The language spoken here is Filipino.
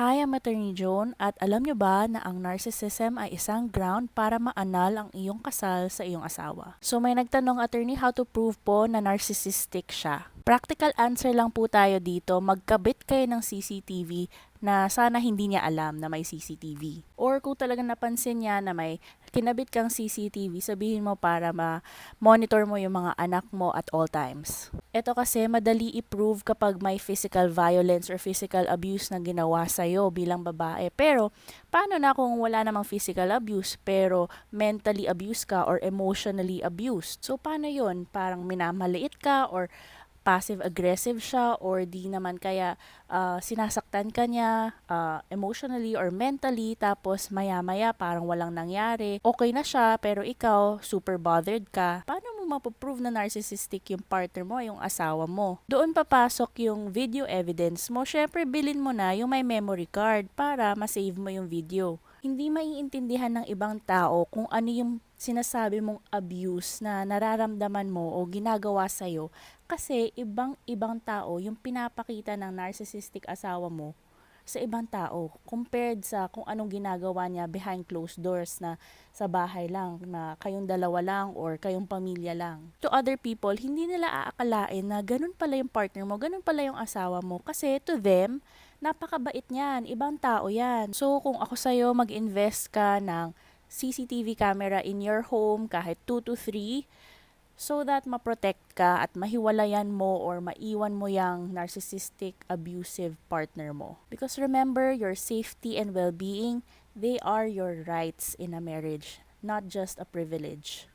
Hi, I'm Attorney Joan at alam nyo ba na ang narcissism ay isang ground para maanal ang iyong kasal sa iyong asawa? So may nagtanong, attorney, how to prove po na narcissistic siya? Practical answer lang po tayo dito, magkabit kayo ng CCTV na sana hindi niya alam na may CCTV. Or kung talagang napansin niya na may kinabit kang CCTV, sabihin mo para ma-monitor mo yung mga anak mo at all times. Ito kasi madali i-prove kapag may physical violence or physical abuse na ginawa sa'yo bilang babae. Pero paano na kung wala namang physical abuse pero mentally abused ka or emotionally abused? So paano yun? Parang minamaliit ka or passive-aggressive siya or di naman kaya sinasaktan ka niya emotionally or mentally tapos maya-maya parang walang nangyari. Okay na siya pero ikaw super bothered ka. Paano mo mapoprove na narcissistic yung partner mo, yung asawa mo? Doon papasok yung video evidence mo. Syempre bilin mo na yung may memory card para ma-save mo yung video. Hindi maiintindihan ng ibang tao kung ano yung sinasabi mong abuse na nararamdaman mo o ginagawa sa'yo kasi ibang tao yung pinapakita ng narcissistic asawa mo sa ibang tao compared sa kung anong ginagawa niya behind closed doors na sa bahay lang na kayong dalawa lang or kayong pamilya lang. To other people, hindi nila aakalain na ganun pala yung partner mo, ganun pala yung asawa mo kasi to them, napakabait niyan, ibang tao yan. So kung ako sa'yo, mag-invest ka ng CCTV camera in your home kahit 2 to 3 so that ma-protect ka at mahiwalayan mo or maiwan mo yung narcissistic abusive partner mo. Because remember, your safety and well-being, they are your rights in a marriage, not just a privilege.